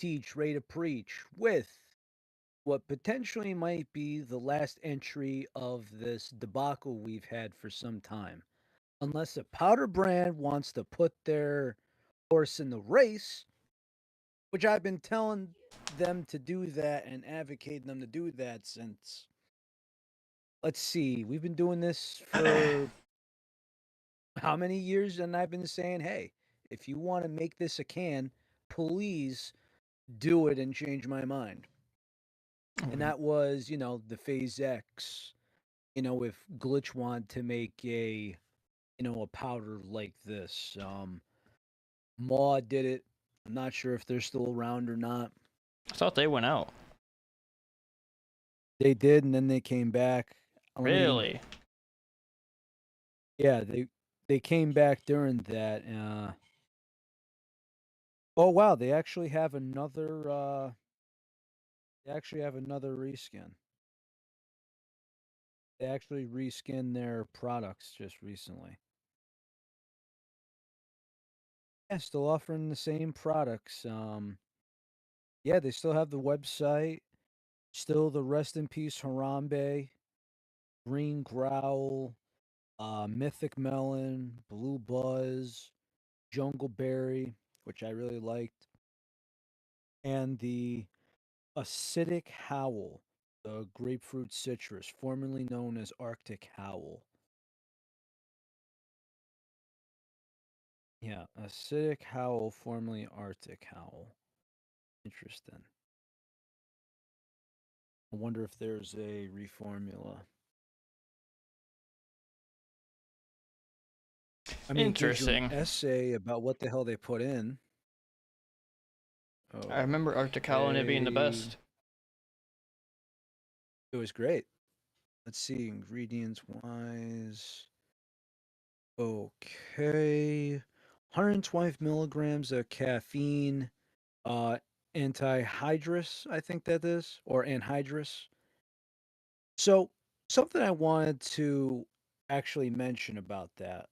teach, ready to preach with what potentially might be the last entry of this debacle we've had for some time. Unless a powder brand wants to put their horse in the race, which I've been telling them to do that and advocating them to do that since, let's see, we've been doing this for how many years? And I've been saying, hey, if you want to make this a can, please do it and change my mind. And Mhm. that was, the Phase X. If Glitch wanted to make a powder like this. Maw did it. I'm not sure if they're still around or not. I thought they went out. They did, and then they came back. Let me, Really? yeah, they came back during that. Oh wow, they actually have another reskin. They actually reskinned their products just recently. Yeah, still offering the same products. Yeah, they still have the website. Still the Rest in Peace Harambe, Green Growl, Mythic Melon, Blue Buzz, Jungle Berry, which I really liked, and the Acidic Howl, the grapefruit citrus, formerly known as Arctic Howl. Yeah, Acidic Howl, formerly Arctic Howl. Interesting. I wonder if there's a reformula. I mean, it gives you an Interesting. essay about what the hell they put in. I remember Arctic Owl and it being the Okay. best. It was great. Let's see, ingredients wise. Okay. 125 milligrams of caffeine, uh, anhydrous, I think that is, or anhydrous. So, something I wanted to actually mention about that.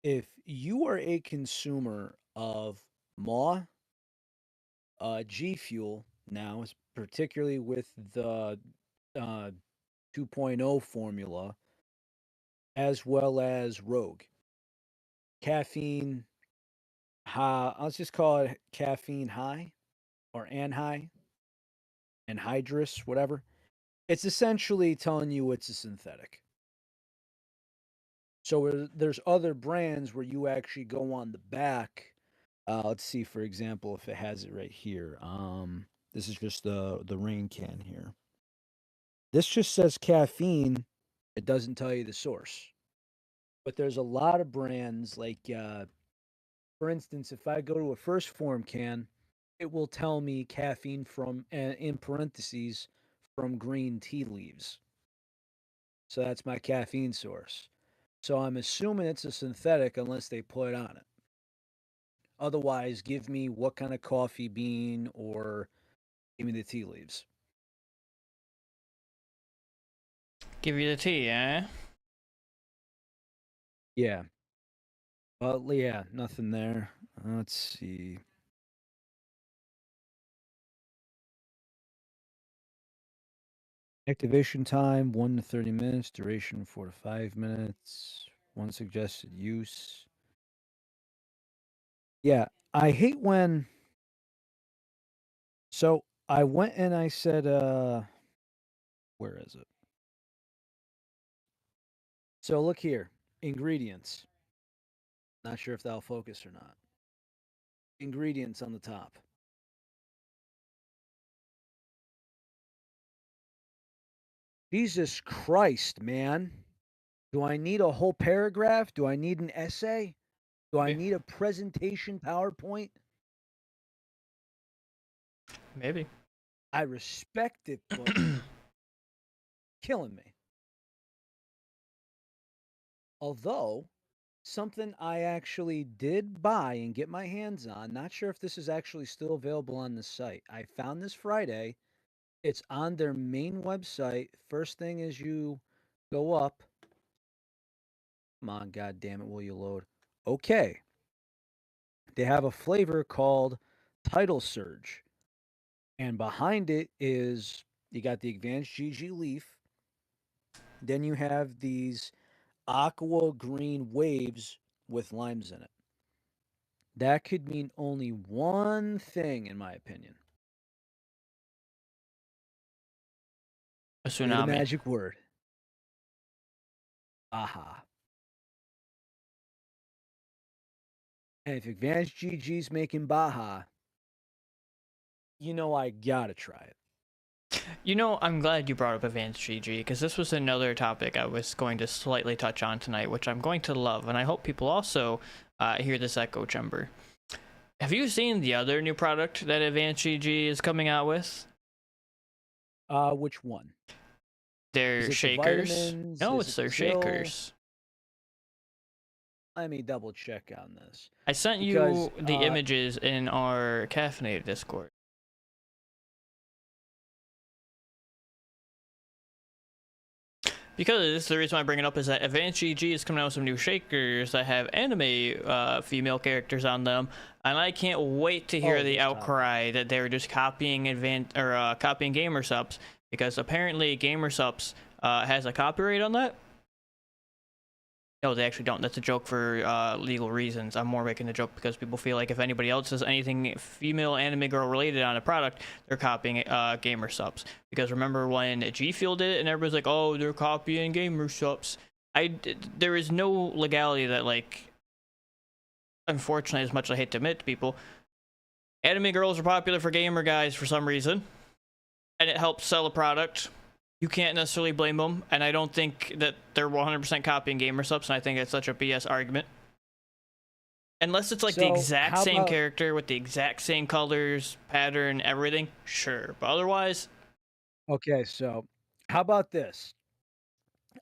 If you are a consumer of Maw, G Fuel now, particularly with the uh, 2.0 formula, as well as Rogue, caffeine high, let's just call it caffeine high or anhydrous, whatever. It's essentially telling you it's a synthetic. So there's other brands where you actually go on the back. Let's see, for example, if it has it right here. This is just the rain can here. This just says caffeine. It doesn't tell you the source. But there's a lot of brands like, for instance, if I go to a First Form can, it will tell me caffeine from, in parentheses, from green tea leaves. So that's my caffeine source. So I'm assuming it's a synthetic unless they put on it. Otherwise, give me what kind of coffee bean or give me the tea leaves. Give you the tea, eh? Yeah. Well, yeah, nothing there. Let's see. Activation time 1 to 30 minutes, duration 4 to 5 minutes, one suggested use. Yeah, I hate when so I went and I said where is it? So look here, ingredients. Not sure if that'll focus or not. Ingredients on the top. Jesus Christ, man. Do I need a whole paragraph? Do I need an essay? Do I Maybe. need a presentation PowerPoint? Maybe. I respect it, but killing me. Although, something I actually did buy and get my hands on, not sure if this is actually still available on the site. I found this Friday. It's on their main website. First thing is you go up. Come on, god damn it, will you load? Okay. They have a flavor called Title Surge. And behind it is you got the advanced GG Leaf. Then you have these aqua green waves with limes in it. That could mean only one thing, in my opinion. A Say the tsunami. magic word. Aha. And if Advanced GG's making Baja, I gotta try it. You know, I'm glad you brought up Advanced GG because this was another topic I was going to slightly touch on tonight, which I'm going to love, and I hope people also hear this echo chamber. Have you seen the other new product that Advanced GG is coming out with? Which one? Their Is it the shakers. vitamins? No, Is it's it their the Zill? shakers. Let me double check on this. I sent Because, you the images in our caffeinated Discord. Because the reason why I bring it up is that Advanced GG is coming out with some new shakers that have anime female characters on them, and I can't wait to hear the outcry that they're just copying copying GamerSupps, because apparently GamerSupps has a copyright on that. No, they actually don't. That's a joke for legal reasons. I'm more making the joke because people feel like if anybody else says anything female anime girl related on a product, they're copying GamerSupps. Because remember when G Fuel did it and everybody's like, oh, they're copying GamerSupps. There is no legality that, like, unfortunately, as much as I hate to admit to people, anime girls are popular for gamer guys for some reason, and it helps sell a product. You can't necessarily blame them, and I don't think that they're 100% copying GamerSupps, and I think it's such a BS argument. Unless it's like the exact same character with the exact same colors, pattern, everything, sure. But otherwise... Okay, so how about this?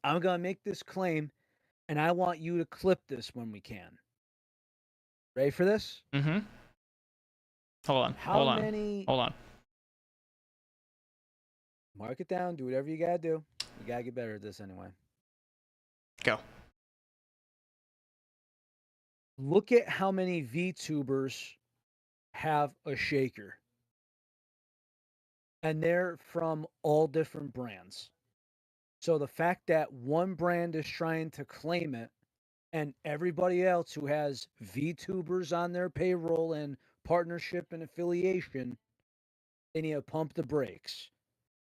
I'm going to make this claim, and I want you to clip this when we can. Ready for this? Mm-hmm. Hold on. Mark it down. Do whatever you gotta do. You gotta get better at this anyway. Go. Look at how many VTubers have a shaker. And they're from all different brands. So the fact that one brand is trying to claim it and everybody else who has VTubers on their payroll and partnership and affiliation, they need to pump the brakes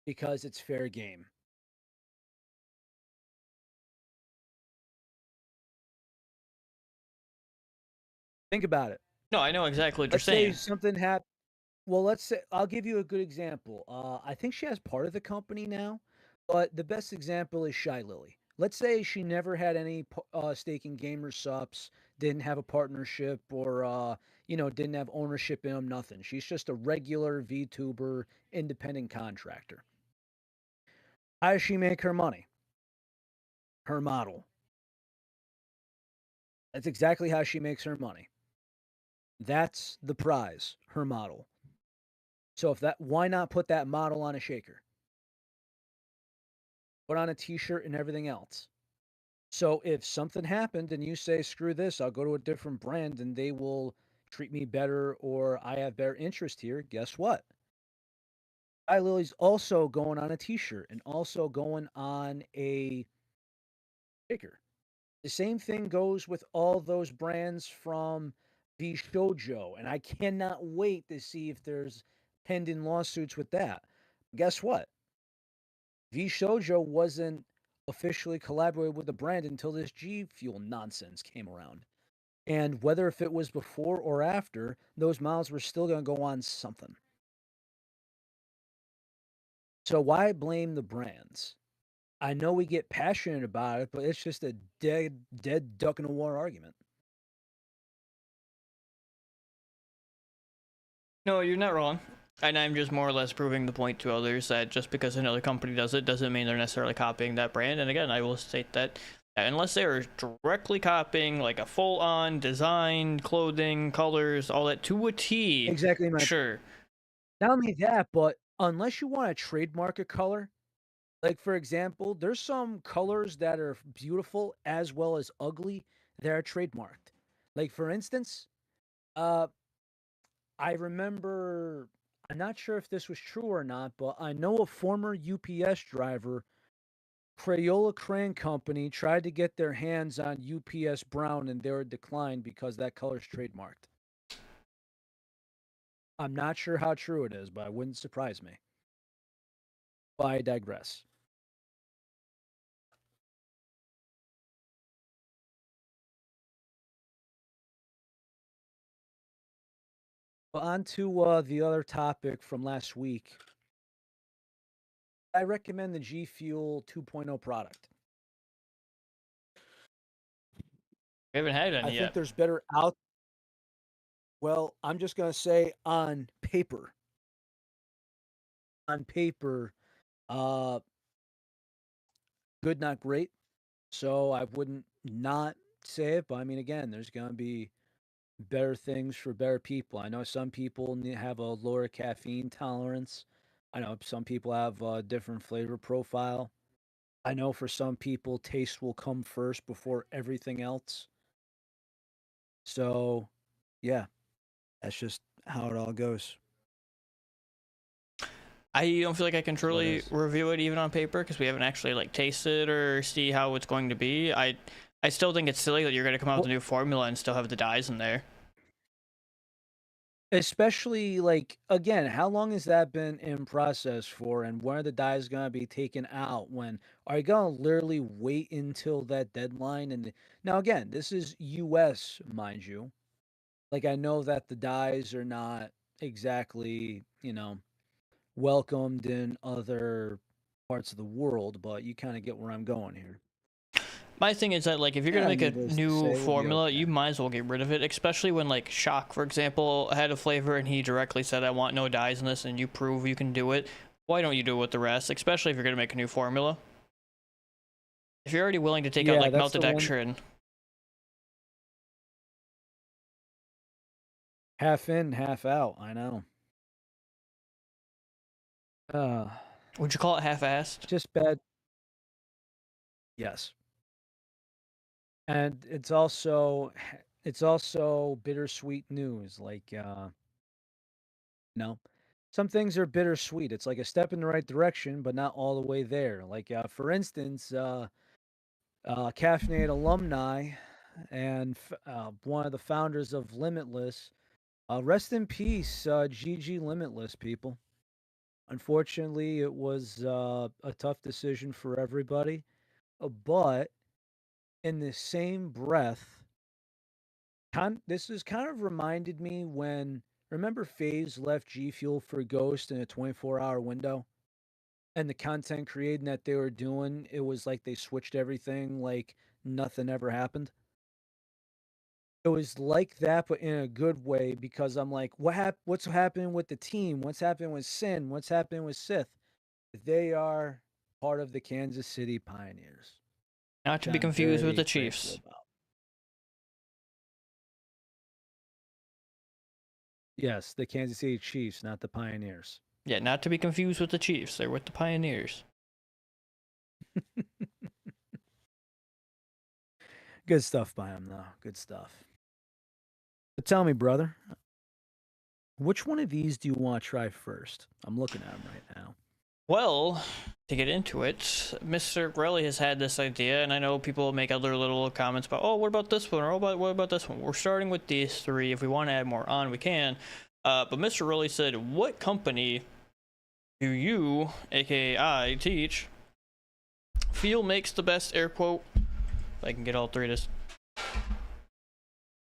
because it's fair game. Think about it. No, I know exactly what Let's you're saying. say something happened. Well, let's say I'll give you a good example. I think she has part of the company now, but the best example is Shy Lily. Let's say she never had any stake in GamerSupps, didn't have a partnership, or didn't have ownership in them. Nothing. She's just a regular VTuber, independent contractor. How does she make her money? Her model. That's exactly how she makes her money. That's the prize. Her model. So why not put that model on a shaker? Put on a t-shirt and everything else. So if something happened and you say, screw this, I'll go to a different brand and they will treat me better or I have better interest here, guess what? Shy Lily's also going on a t-shirt and also going on a sticker. The same thing goes with all those brands from VShojo, and I cannot wait to see if there's pending lawsuits with that. Guess what? VShojo wasn't officially collaborated with the brand until this G Fuel nonsense came around. And whether if it was before or after, those models were still going to go on something. So why blame the brands? I know we get passionate about it, but it's just a dead duck in a water argument. No, you're not wrong. And I'm just more or less proving the point to others that just because another company does it doesn't mean they're necessarily copying that brand. And again, I will state that unless they are directly copying like a full-on design, clothing, colors, all that to a T. Exactly. Sure. Not only that, but unless you want to trademark a color, like for example, there's some colors that are beautiful as well as ugly that are trademarked. Like for instance, I remember I'm not sure if this was true or not, but I know a former UPS driver, Crayola Crayon Company, tried to get their hands on UPS Brown and they were declined because that color's trademarked. I'm not sure how true it is, but it wouldn't surprise me. But I digress. Well, on to the other topic from last week. I recommend the G Fuel 2.0 product. We haven't had any I yet. think there's better out. Well, I'm just going to say on paper. On paper, good, not great. So I wouldn't not say it, but I mean, again, there's going to be better things for better people. I know some people have a lower caffeine tolerance. I know some people have a different flavor profile. I know for some people, taste will come first before everything else. So, yeah, that's just how it all goes. I don't feel like I can That's what it truly is. review it even on paper because we haven't actually like tasted or see how it's going to be. I still think it's silly that you're going to come out with a new formula and still have the dyes in there. Especially like again, how long has that been in process for, and when are the dyes gonna be taken out? When are you gonna literally wait until that deadline? And now again, this is U.S., mind you. Like I know that the dyes are not exactly welcomed in other parts of the world, but you kind of get where I'm going here. My thing is that like if you're gonna Yeah, make a needless to new say, we'll be formula, okay. you might as well get rid of it. Especially when like Shock, for example, had a flavor and he directly said, "I want no dyes in this," and you prove you can do it. Why don't you do it with the rest? Especially if you're gonna make a new formula. If you're already willing to take out Yeah, like that's the one. maltodextrin, Half in, half out. I know. would you call it half-assed? Just bad. Yes. And it's also bittersweet news. Like some things are bittersweet. It's like a step in the right direction, but not all the way there. Like for instance, Caffeinated alumni and one of the founders of Limitless. Rest in peace, GG Limitless, people. Unfortunately, it was a tough decision for everybody. But in the same breath, this has kind of reminded me when remember FaZe left G Fuel for Ghost in a 24-hour window, and the content creating that they were doing, it was like they switched everything, like nothing ever happened. It was like that, but in a good way because I'm like, what's happening with the team? What's happening with Sin? What's happening with Sith? They are part of the Kansas City Pioneers, Not which to be I'm confused with very the grateful Chiefs. about. Yes, the Kansas City Chiefs, not the Pioneers. Yeah, not to be confused with the Chiefs. They're with the Pioneers. Good stuff by him, though. Good stuff. But tell me, brother, which one of these do you want to try first? I'm looking at them right now. Well, to get into it, Mr. Grelly has had this idea, and I know people make other little comments about, oh, what about this one, or what about this one? We're starting with these three. If we want to add more on, we can. But Mr. Grelly said, what company do you, aka I, teach, feel makes the best, air quote, if I can get all three of this,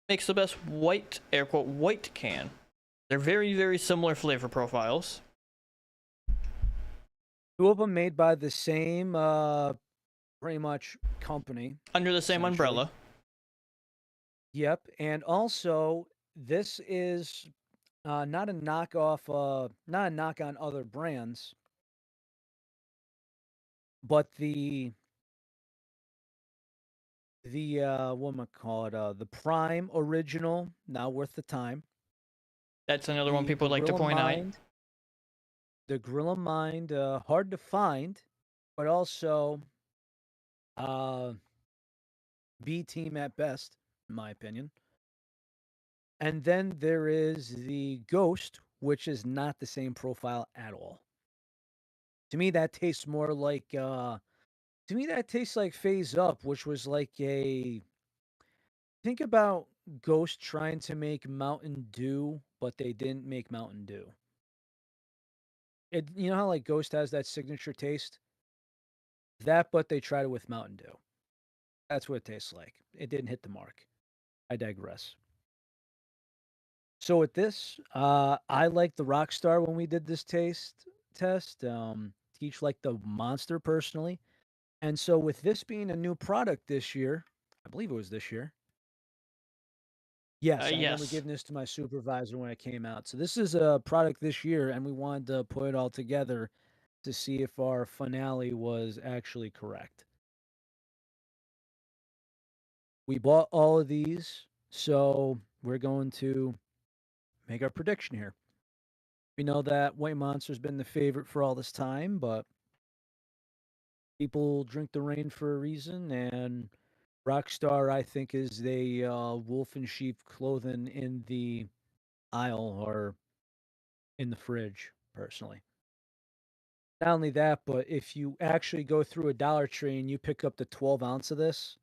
makes the best white, air quote, white can. They're very, very similar flavor profiles. Two of them made by the same, pretty much company. Under the same umbrella. Yep, and also this is not a knockoff, not a knock on other brands, but the what am I call it? The Prime original, now worth the time. That's another one The people would like to Gorilla point out. Mind, the Gorilla Mind, hard to find, but also uh B team at best, in my opinion. And then there is the Ghost, which is not the same profile at all. To me, that tastes more like Phase Up, which was like a think about Ghost trying to make Mountain Dew, but they didn't make Mountain Dew. You know how like Ghost has that signature taste? That, but they tried it with Mountain Dew. That's what it tastes like. It didn't hit the mark. I digress. So with this, I like the Rockstar when we did this taste test. Teach like the Monster personally. And so with this being a new product this year, I believe it was this year. Yes, I remember Yes. giving this to my supervisor when it came out. So this is a product this year, and we wanted to put it all together to see if our finale was actually correct. We bought all of these, so we're going to make our prediction here. We know that White Monster's been the favorite for all this time, but people drink the rain for a reason, and Rockstar, I think, is the wolf in sheep clothing in the aisle or in the fridge, personally. Not only that, but if you actually go through a Dollar Tree and you pick up the 12 ounce of this,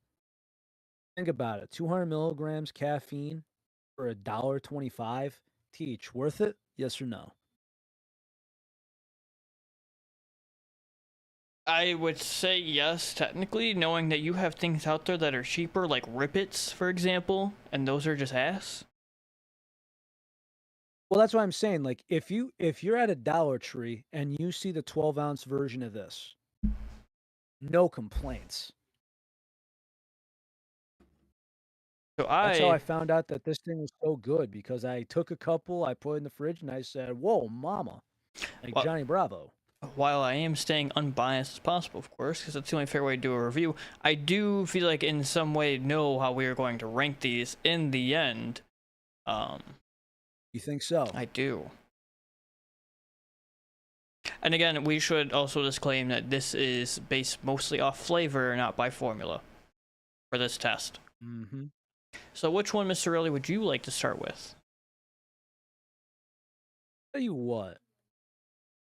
think about it. 200 milligrams caffeine for $1.25 each. Worth it? Yes or no? I would say yes, technically, knowing that you have things out there that are cheaper, like Rippets, for example, and those are just ass. Well, that's what I'm saying. Like, if you're at a Dollar Tree and you see the 12 ounce version of this, no complaints. So That's how I found out that this thing was so good because I took a couple, I put it in the fridge, and I said, "Whoa, mama!" Like well, Johnny Bravo. while I am staying unbiased as possible, of course, because that's the only fair way to do a review, I do feel like in some way know how we are going to rank these in the end. You think so? I do. And again, we should also disclaim that this is based mostly off flavor, not by formula, for this test. Mm-hmm. So which one, Mr. Riley, would you like to start with? Tell you what.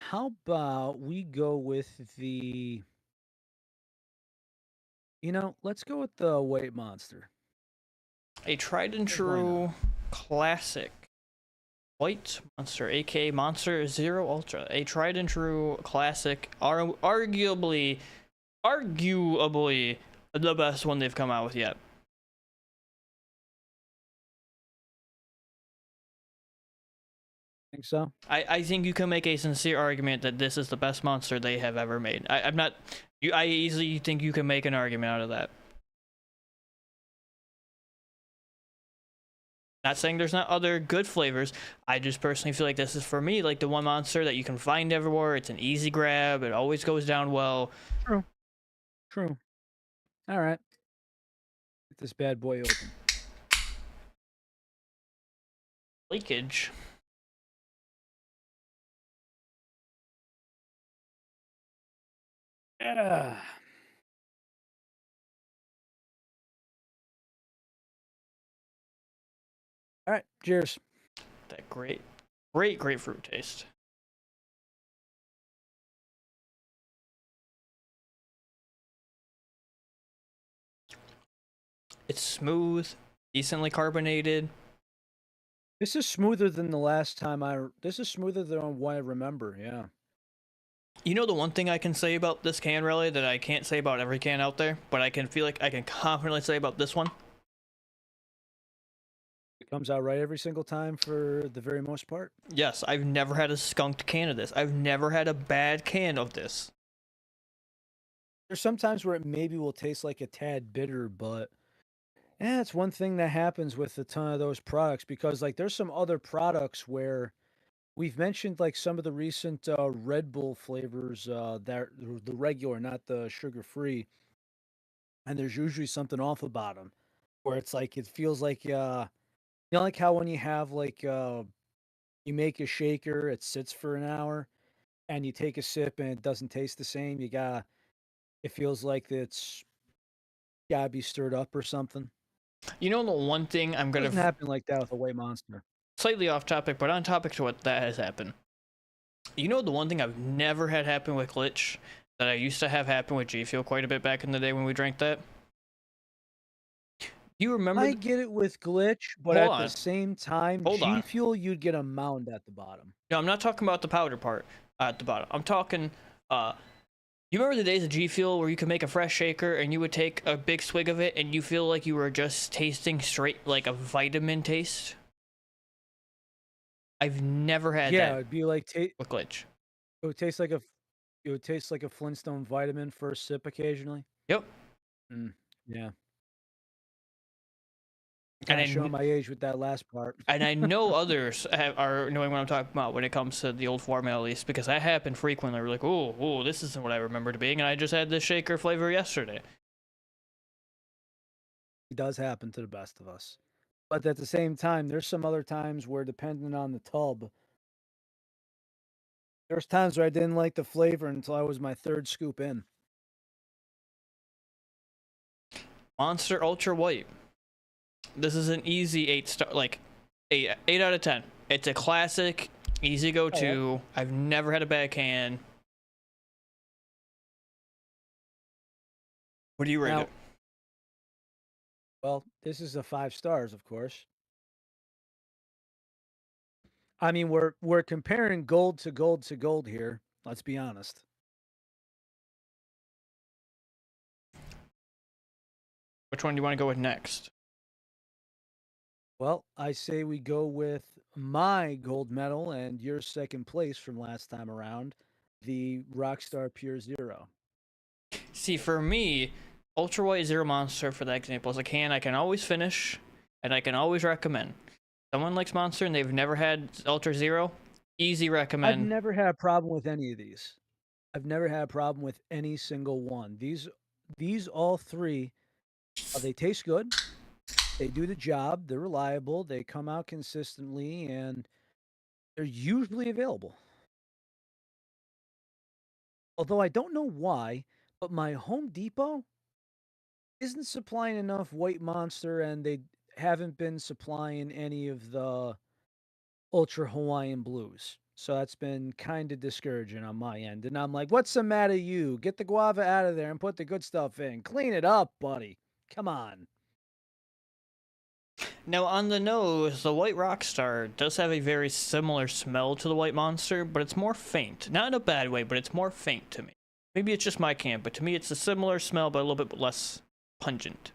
How about we go with the let's go with the White Monster. A tried and true classic White Monster, aka Monster Zero Ultra. A tried and true classic, arguably the best one they've come out with yet. Think so? I think you can make a sincere argument that this is the best monster they have ever made. I easily think you can make an argument out of that. Not saying there's not other good flavors. I just personally feel like this is, for me, like the one monster that you can find everywhere. It's an easy grab. It always goes down well. True. All right. Get this bad boy open. Leakage. Yeah. All right. Cheers. That great grapefruit taste. It's smooth, decently carbonated. This is smoother than the last time This is smoother than what I remember. Yeah. You know the one thing I can say about this can, really, that I can't say about every can out there, but I can feel like I can confidently say about this one? It comes out right every single time for the very most part. Yes, I've never had a skunked can of this. I've never had a bad can of this. There's sometimes where it maybe will taste like a tad bitter, but it's one thing that happens with a ton of those products because like there's some other products where we've mentioned like some of the recent Red Bull flavors that the regular, not the sugar free, and there's usually something off about them where it's like it feels like like how when you have like you make a shaker, it sits for an hour, and you take a sip and it doesn't taste the same. It feels like it's gotta be stirred up or something. You know the one thing I'm It gonna doesn't happen like that with a White Monster. slightly off topic, but on topic to what that has happened. You know, the one thing I've never had happen with Glitch that I used to have happen with G Fuel quite a bit back in the day when we drank that? You remember? I get it with Glitch, but Hold at the on. same time, Hold G on. Fuel, you'd get a mound at the bottom. No, I'm not talking about the powder part at the bottom. I'm talking, you remember the days of G Fuel where you could make a fresh shaker and you would take a big swig of it and you feel like you were just tasting straight like a vitamin taste? I've never had Yeah, that it'd be like with Glitch. it would taste like it would taste like a Flintstone vitamin first sip occasionally. Yep. Yeah. And Kinda showing my age with that last part. I know others are knowing what I'm talking about when it comes to the old format, at least, because that happened frequently. We're like, oh, this isn't what I remembered it being, and I just had this shaker flavor yesterday. It does happen to the best of us. But at the same time, there's some other times where depending on the tub, there's times where I didn't like the flavor until I was my 3rd scoop in. Monster Ultra White. This is an easy 8-star, like 8 out of 10. It's a classic, easy go-to. I've never had a bad can. What do you rate it? Well, this is a 5 stars, of course. I mean, we're comparing gold to gold to gold here. Let's be honest. Which one do you want to go with next? Well, I say we go with my gold medal and your 2nd place from last time around, the Rockstar Pure Zero. See, for me, Ultra White Zero Monster, for that example, is a can I can always finish and I can always recommend. Someone likes Monster and they've never had Ultra Zero, easy recommend. I've never had a problem with any of these. I've never had a problem with any single one. These all 3, they taste good. They do the job. They're reliable. They come out consistently, and they're usually available. Although I don't know why, but my Home Depot isn't supplying enough White Monster, and they haven't been supplying any of the Ultra Hawaiian Blues. So that's been kind of discouraging on my end. And I'm like, what's the matter, you? Get the guava out of there and put the good stuff in. Clean it up, buddy. Come on. Now, on the nose, the White Rockstar does have a very similar smell to the White Monster, but it's more faint. Not in a bad way, but it's more faint to me. Maybe it's just my can, but to me it's a similar smell, but a little bit less pungent.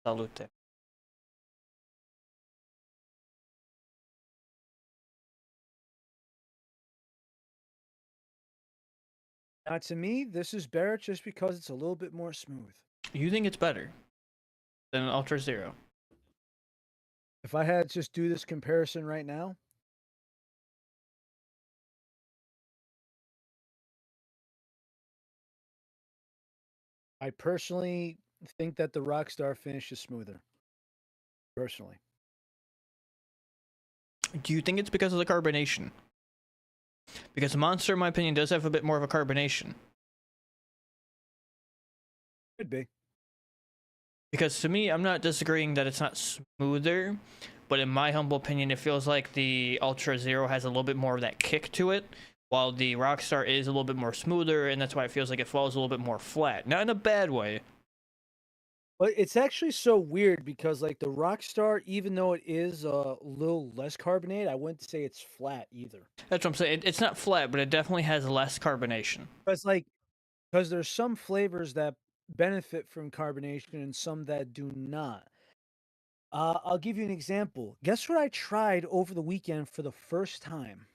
Salute. Now, to me, this is better just because it's a little bit more smooth. You think it's better than Ultra Zero? If I had to just do this comparison right now, I personally think that the Rockstar finish is smoother. Personally. Do you think it's because of the carbonation? Because the Monster, in my opinion, does have a bit more of a carbonation. Could be. Because to me, I'm not disagreeing that it's not smoother, but in my humble opinion, it feels like the Ultra Zero has a little bit more of that kick to it, while the Rockstar is a little bit more smoother, and that's why it feels like it falls a little bit more flat. Not in a bad way. But it's actually so weird because, like, the Rockstar, even though it is a little less carbonated, I wouldn't say it's flat either. That's what I'm saying. It's not flat, but it definitely has less carbonation. Because there's some flavors that benefit from carbonation and some that do not. I'll give you an example. Guess what I tried over the weekend for the first time?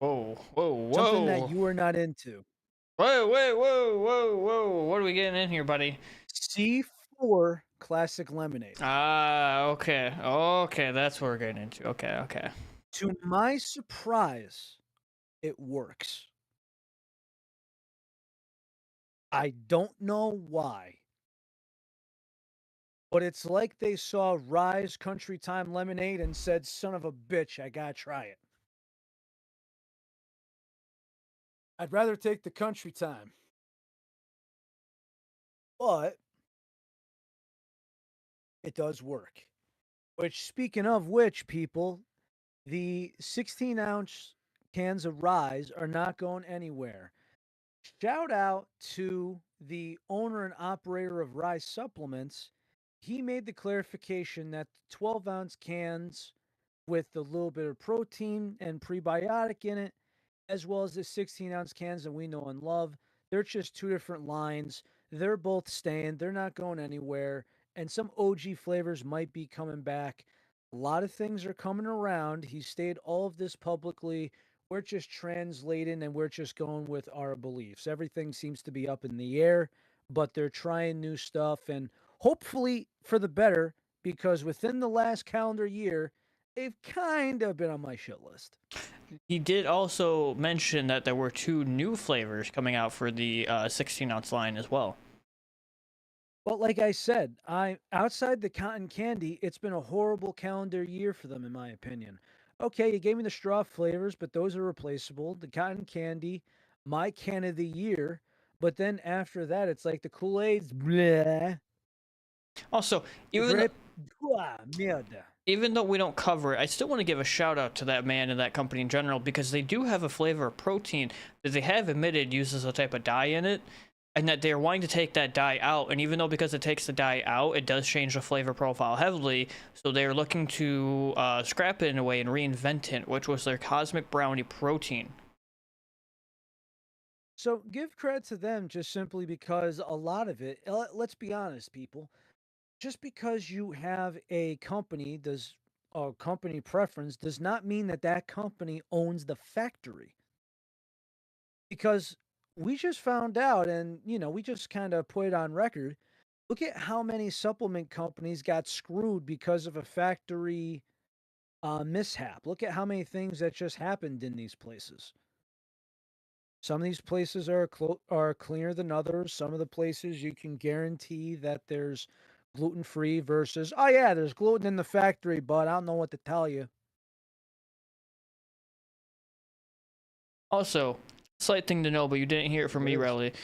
Whoa, whoa, Something that whoa. you are not into. Whoa, whoa, whoa, whoa, whoa. What are we getting in here, buddy? C4 Classic Lemonade. Ah, okay. Okay, that's what we're getting into. Okay, okay. To my surprise, it works. I don't know why. But it's like they saw Rise Country Time Lemonade and said, son of a bitch, I gotta try it. I'd rather take the Country Time. But it does work. Which, speaking of which, people, the 16-ounce cans of Rise are not going anywhere. Shout out to the owner and operator of Rise Supplements. He made the clarification that the 12-ounce cans with a little bit of protein and prebiotic in it, as well as the 16-ounce cans that we know and love, they're just two different lines. They're both staying, they're not going anywhere. And some OG flavors might be coming back. A lot of things are coming around. He stated all of this publicly. We're just translating and we're just going with our beliefs. Everything seems to be up in the air, but they're trying new stuff and hopefully for the better, because within the last calendar year, they've kind of been on my shit list. He did also mention that there were 2 new flavors coming out for the 16-ounce line as well. Well, like I said, I outside the cotton candy, it's been a horrible calendar year for them, in my opinion. Okay, you gave me the straw flavors, but those are replaceable. The cotton candy, my can of the year, but then after that, it's like the Kool-Aid's bleh. Also, The even grape, merda. even though we don't cover it, I still want to give a shout out to that man and that company in general, because they do have a flavor of protein that they have admitted uses a type of dye in it, and that they're wanting to take that dye out. And even though because it takes the dye out, it does change the flavor profile heavily, so they're looking to scrap it in a way and reinvent it, which was their Cosmic Brownie protein. So give credit to them just simply because a lot of it, let's be honest, people, just because you have a company does a company preference does not mean that that company owns the factory, because we just found out, and we just kind of put it on record. Look at how many supplement companies got screwed because of a factory mishap. Look at how many things that just happened in these places. Some of these places are cleaner than others. Some of the places you can guarantee that there's gluten free versus, oh yeah, there's gluten in the factory, but I don't know what to tell you. Also, slight thing to know, but you didn't hear it from me, Relly.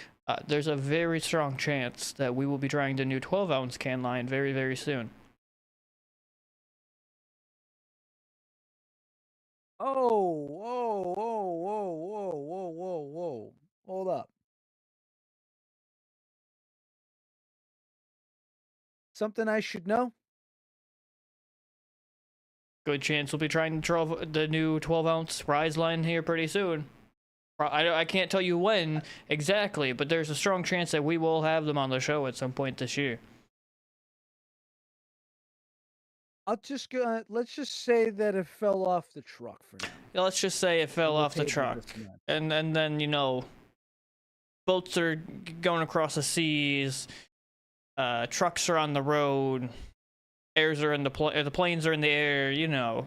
There's a very strong chance that we will be trying the new 12-ounce can line very, very soon. Oh, whoa, whoa, whoa, whoa, whoa, whoa, whoa. Hold up. Something I should know? Good chance we'll be trying the new 12-ounce Rise line here pretty soon. I can't tell you when exactly, but there's a strong chance that we will have them on the show at some point this year. Let's just say that it fell off the truck for now. Yeah, let's just say it fell off the truck. And then, boats are going across the seas, trucks are on the road, airs are in the planes are in the air,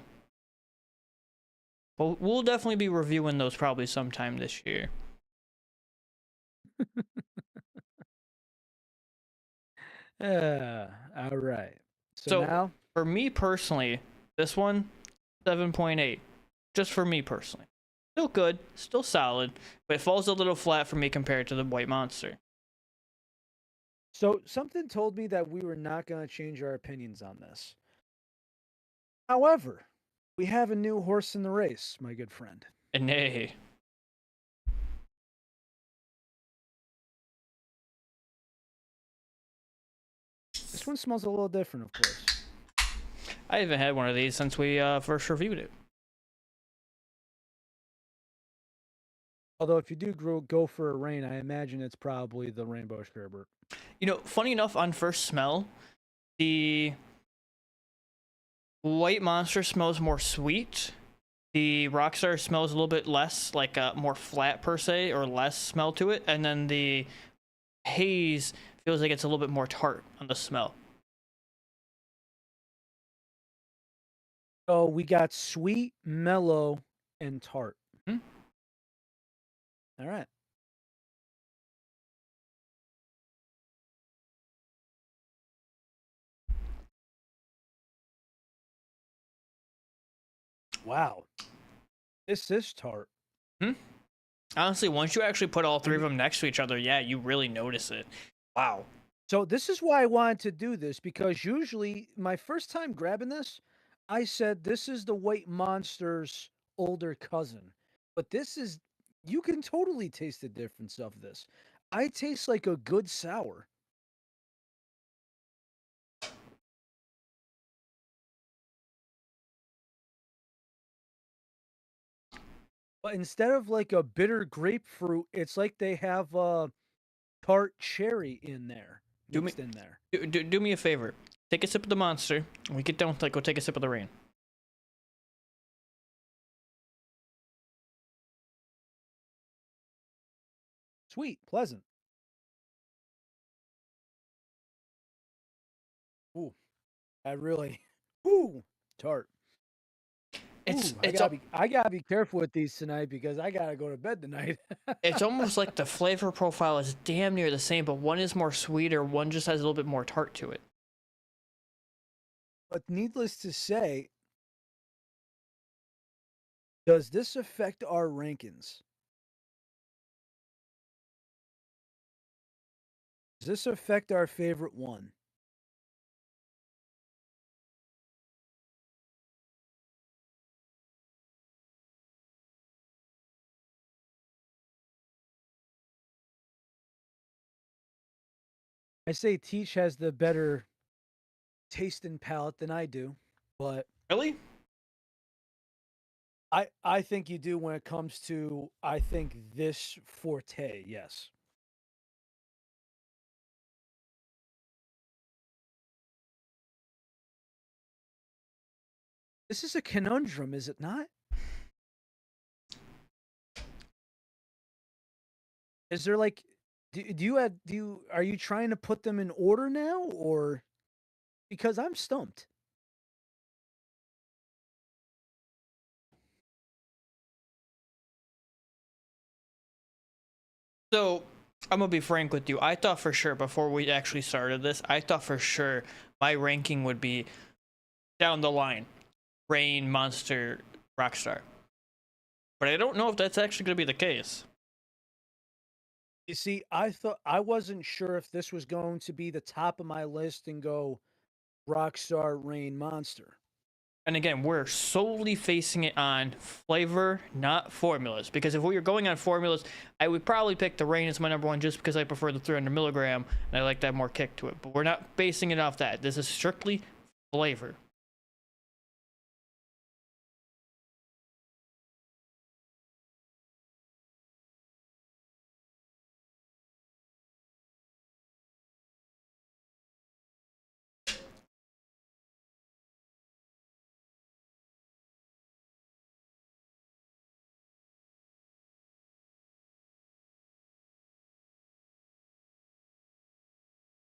But we'll definitely be reviewing those probably sometime this year. All right. So now, for me personally, this one, 7.8. Just for me personally. Still good, still solid, but it falls a little flat for me compared to the White Monster. So something told me that we were not going to change our opinions on this. However, we have a new horse in the race, my good friend. Nay. This one smells a little different, of course. I haven't had one of these since we first reviewed it. Although if you do go for a rain, I imagine it's probably the Rainbow Sherbet. Funny enough, on first smell, the White Monster smells more sweet. The Rockstar smells a little bit less, like more flat per se, or less smell to it. And then the Haze feels like it's a little bit more tart on the smell. So we got sweet, mellow, and tart. Hmm? All right. Wow. This is tart. Honestly, once you actually put all 3 of them next to each other, yeah, you really notice it. Wow. So this is why I wanted to do this, because usually my first time grabbing this, I said this is the White Monster's older cousin. But this is, you can totally taste the difference of this. I taste like a good sour. But instead of like a bitter grapefruit, it's like they have a tart cherry in there, Do me mixed in there. do me a favor. Take a sip of the monster. When we get done with that, go take a sip of the rain. Sweet, pleasant. Ooh, I really, ooh, tart. Ooh, I gotta be careful with these tonight because I gotta go to bed tonight. it's almost like the flavor profile is damn near the same, but one is more sweeter, one just has a little bit more tart to it. But needless to say, does this affect our rankings? Does this affect our favorite one? I say Teach has the better taste and palate than I do, but Really? I think you do when it comes to, I think, this forte, yes. This is a conundrum, is it not? Is there like, are you trying to put them in order now, or because I'm stumped? So I'm gonna be frank with you. I thought for sure before we actually started this, I thought for sure my ranking would be down the line: Rain, Monster, Rockstar. But I don't know if that's actually gonna be the case. You see, I wasn't sure if this was going to be the top of my list and go Rockstar Rain Monster. And again, we're solely facing it on flavor, not formulas. Because if we were going on formulas, I would probably pick the Rain as my number one just because I prefer the 300 milligram and I like that more kick to it. But we're not basing it off that. This is strictly flavor.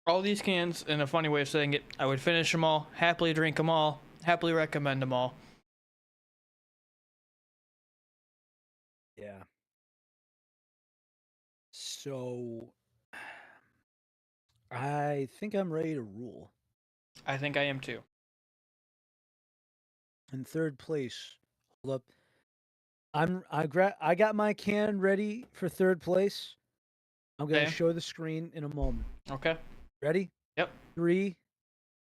All these cans, in a funny way of saying it, I would finish them all, happily drink them all, happily recommend them all. Yeah. So I think I'm ready to rule. I think I am too. In third place, hold up. I got my can ready for third place. I'm gonna Okay. show the screen in a moment. Okay. Ready? Yep. 3,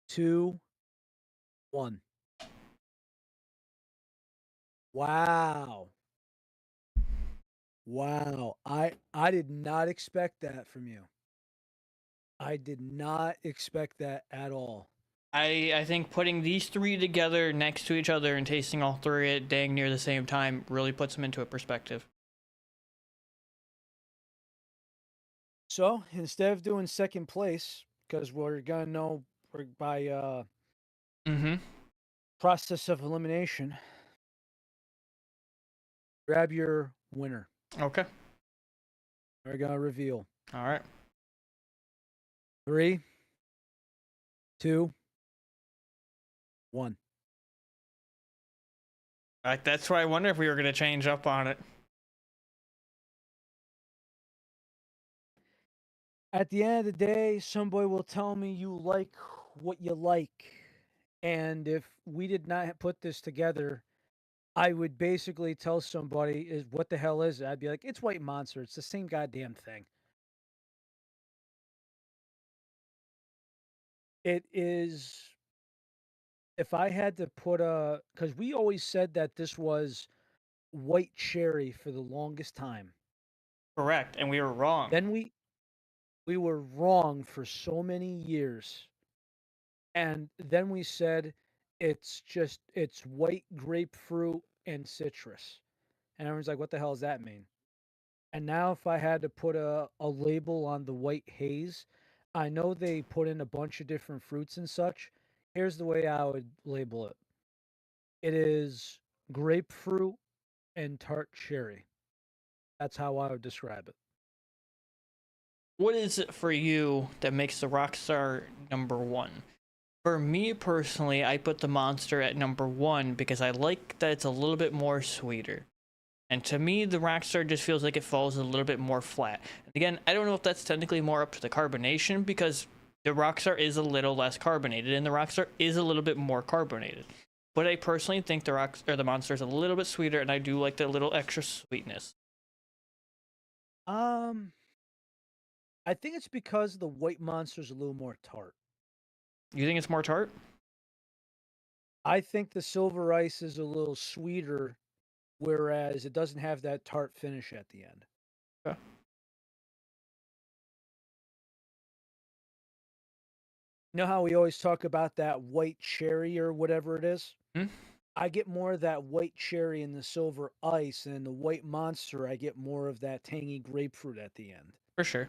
2, 1. Wow. Wow. I did not expect that from you. I did not expect that at all. I think putting these three together next to each other and tasting all three at dang near the same time really puts them into a perspective. So instead of doing second place, because we're gonna know by Mm-hmm. process of elimination, grab your winner. Okay. We're gonna reveal. All right. 3, 2, 1. That's why I wonder if we were gonna change up on it. At the end of the day, somebody will tell me you like what you like. And if we did not put this together, I would basically tell somebody, is what the hell is it? I'd be like, it's White Monster. It's the same goddamn thing. It is, if I had to put a, because we always said that this was white cherry for the longest time. Correct, and we were wrong. Then we were wrong for so many years. And then we said it's white grapefruit and citrus. And everyone's like, what the hell does that mean? And now if I had to put a label on the white haze, I know they put in a bunch of different fruits and such. Here's the way I would label it. It is grapefruit and tart cherry. That's how I would describe it. What is it for you that makes the Rockstar number one? For me personally, I put the Monster at number one because I like that it's a little bit more sweeter. And to me, the Rockstar just feels like it falls a little bit more flat. And again, I don't know if that's technically more up to the carbonation because the Rockstar is a little less carbonated and the Rockstar is a little bit more carbonated. But I personally think the Monster is a little bit sweeter, and I do like the little extra sweetness. Um, I think it's because the white monster's a little more tart. You think it's more tart? I think the silver ice is a little sweeter, whereas it doesn't have that tart finish at the end. Okay. You know how we always talk about that white cherry or whatever it is? Hmm? I get more of that white cherry in the silver ice, and in the white monster, I get more of that tangy grapefruit at the end. For sure.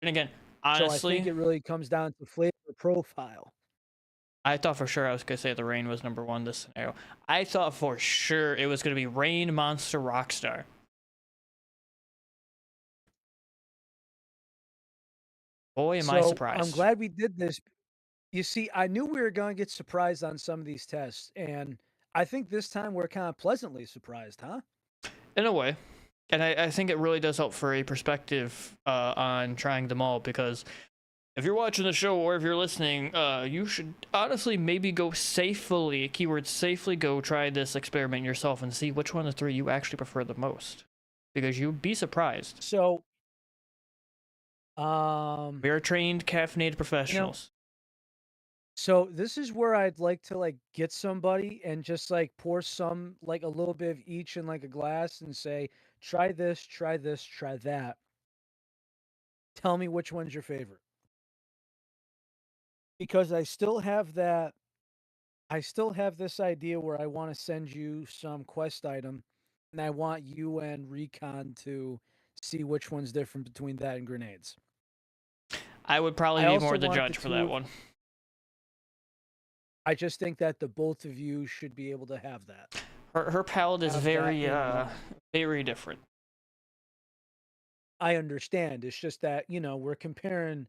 And again, So I think honestly, it really comes down to flavor profile. I thought for sure I was going to say the Rain was number one this scenario. I thought for sure it was going to be Rain, Monster, Rockstar. Boy, am I So I'm surprised. glad we did this. You see, I knew we were going to get surprised on some of these tests, and I think this time we're kind of pleasantly surprised, huh? In a way. And I think it really does help for a perspective on trying them all, because if you're watching the show or if you're listening, you should honestly maybe go safely, keyword safely, go try this experiment yourself and see which one of the three you actually prefer the most. Because you'd be surprised. So, We are trained, caffeinated you know, professionals. so this is where I'd like to like get somebody and just like pour some like a little bit of each in like a glass and say, try this, try this, try that. Tell me which one's your favorite. Because I still have this idea where I want to send you some quest item and I want you and Recon to see which one's different between that and grenades. I would probably I be also more the want the judge for that two. one. I just think that the both of you should be able to have that. Her palette is Have that very in one. very different. I understand. It's just that, we're comparing.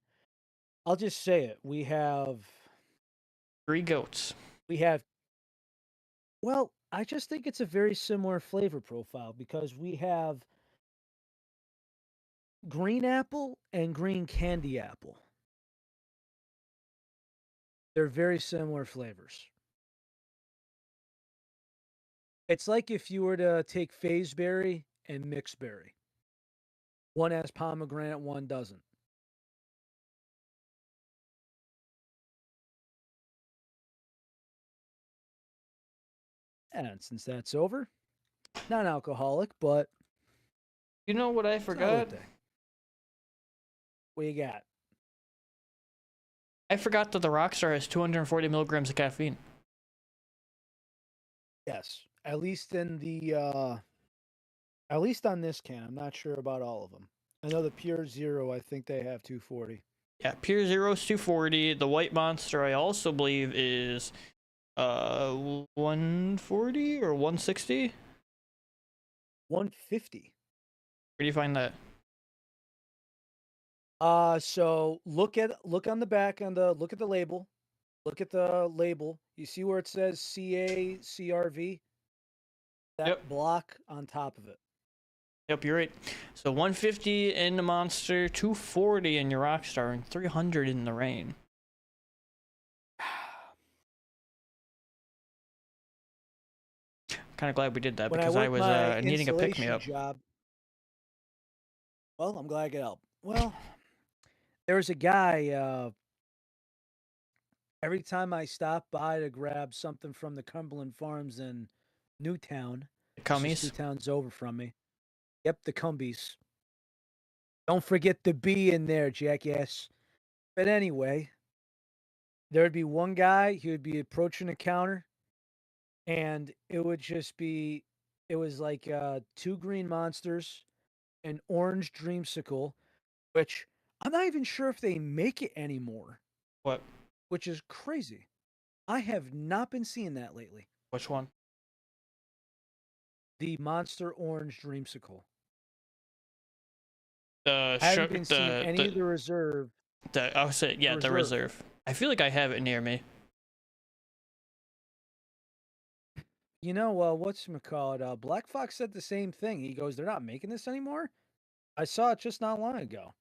I'll just say it. Three goats. We have well, I just think it's a very similar flavor profile because we have green apple and green candy apple. They're very similar flavors. It's like if you were to take phase berry and mix berry. One has pomegranate, one doesn't. And since that's over, non-alcoholic, but You know what I solid forgot? day. What you got? I forgot that the Rockstar has 240 milligrams of caffeine. Yes, at least in the at least on this can. I'm not sure about all of them. I know the Pure Zero. I think they have 240. Yeah, Pure Zero's 240. The White Monster, I also believe, is 140 or 160. 150. Where do you find that? So look on the back look at the label. Look at the label. You see where it says CACRV? Yep. That block on top of it. Yep, you're right. So 150 in the Monster, 240 in your Rockstar, and 300 in the Rain. Kind of glad we did that When I because I work was my needing a pick me installation up. job, well, I'm glad I could help. Well, there was a guy every time I stop by to grab something from the Cumberland Farms in Newtown, it's just 2 Cummies. towns over from me. Yep, the Cumbies. Don't forget the B in there, jackass. But anyway, there'd be one guy, he would be approaching the counter, and it would just be it was like 2 green monsters, an orange dreamsicle, which I'm not even sure if they make it anymore, What? which is crazy. I have not been seeing that lately. Which one? The Monster Orange Dreamsicle. The I haven't sugar. been seeing any of the reserve. I would say yeah, the reserve. I feel like I have it near me. You know, whatchamacallit, Black Fox said the same thing. He goes, "They're not making this anymore?" I saw it just not long ago.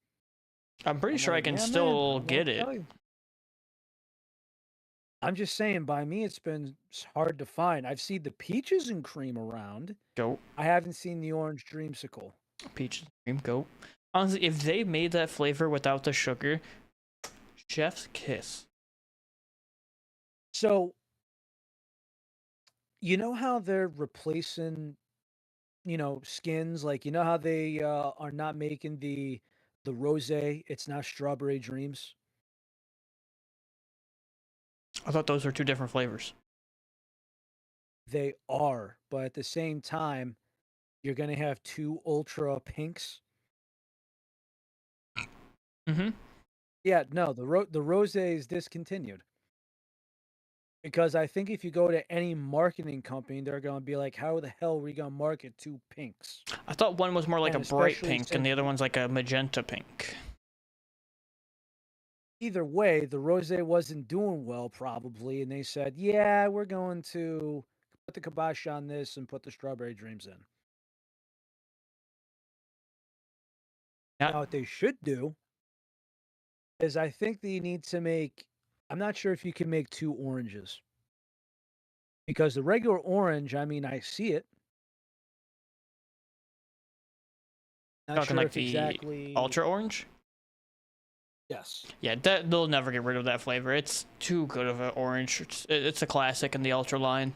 I'm pretty I'm sure I like, can "Yeah, man, I still don't know what get to it. tell you." I'm just saying, by me, it's been hard to find. I've seen the peaches and cream around. Goat. I haven't seen the orange dreamsicle. Peach cream goat. Honestly, if they made that flavor without the sugar, chef's kiss. So, you know how they're replacing, skins? Like, you know how they are not making the rosé? It's now strawberry dreams. I thought those were two different flavors. They are, but at the same time, you're gonna have 2 ultra pinks. Mm-hmm. Yeah, no, the rosé is discontinued. Because I think if you go to any marketing company, they're gonna be like, "How the hell are we gonna market 2 pinks?" I thought one was more like And a bright especially pink and since the other one's like a magenta pink. either way, the rosé wasn't doing well probably, and they said, "Yeah, we're going to put the kibosh on this and put the strawberry dreams in." Yeah. Now what they should do is I think that you need to make I'm not sure if you can make 2 oranges. Because the regular orange, I mean, I see it. Not Talking sure like if the exactly. ultra orange. Yes. Yeah, that they'll never get rid of that flavor. It's too good of an orange. It's a classic in the ultra line.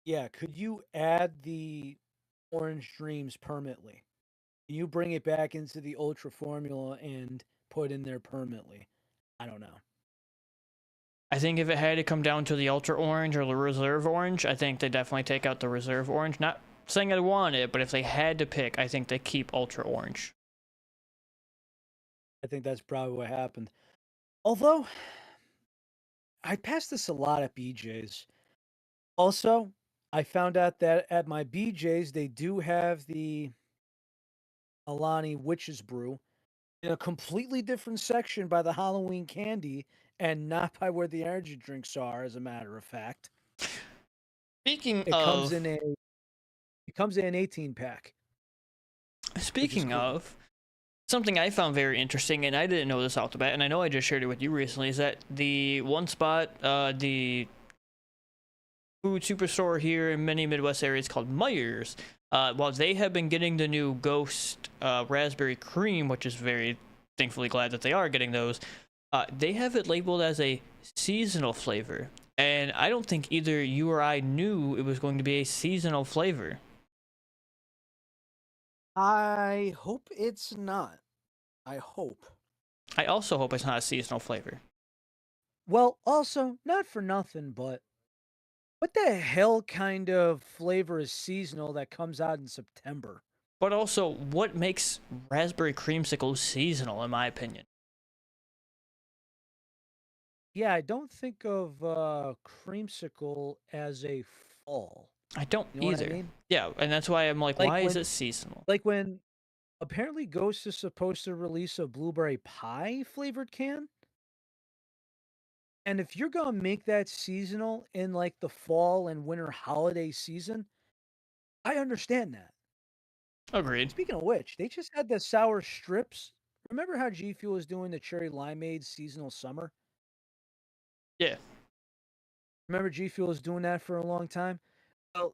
Yeah, could you add the orange dreams permanently? Can you bring it back into the ultra formula and put in there permanently? I don't know. I think if it had to come down to the ultra orange or the reserve orange, I think they definitely take out the reserve orange. Not saying I want it, but if they had to pick, I think they keep ultra orange. I think that's probably what happened. Although I pass this a lot at BJ's. Also, I found out that at my BJ's they do have the Alani Witch's Brew in a completely different section by the Halloween candy and not by where the energy drinks are, as a matter of fact. Speaking It comes of, in a it comes in an 18 pack, which is speaking cool. of, something I found very interesting, and I didn't know this off the bat, and I know I just shared it with you recently, is that the one spot, the food superstore here in many Midwest areas called Myers, while they have been getting the new Ghost raspberry cream, which is very thankfully glad that they are getting those, they have it labeled as a seasonal flavor. And I don't think either you or I knew it was going to be a seasonal flavor. I hope it's not. I hope. I also hope it's not a seasonal flavor. Well, also, not for nothing, but what the hell kind of flavor is seasonal that comes out in September? But also, what makes raspberry creamsicle seasonal, in my opinion? Yeah, I don't think of creamsicle as a fall. I don't You know what I either. mean? Yeah, and that's why I'm like, Like why is when it seasonal? like when apparently Ghost is supposed to release a blueberry pie flavored can. And if you're gonna make that seasonal in like the fall and winter holiday season, I understand that. Agreed. Speaking of which, they just had the sour strips. Remember how G Fuel was doing the cherry limeade seasonal summer? Yeah. Remember G Fuel was doing that for a long time? Well,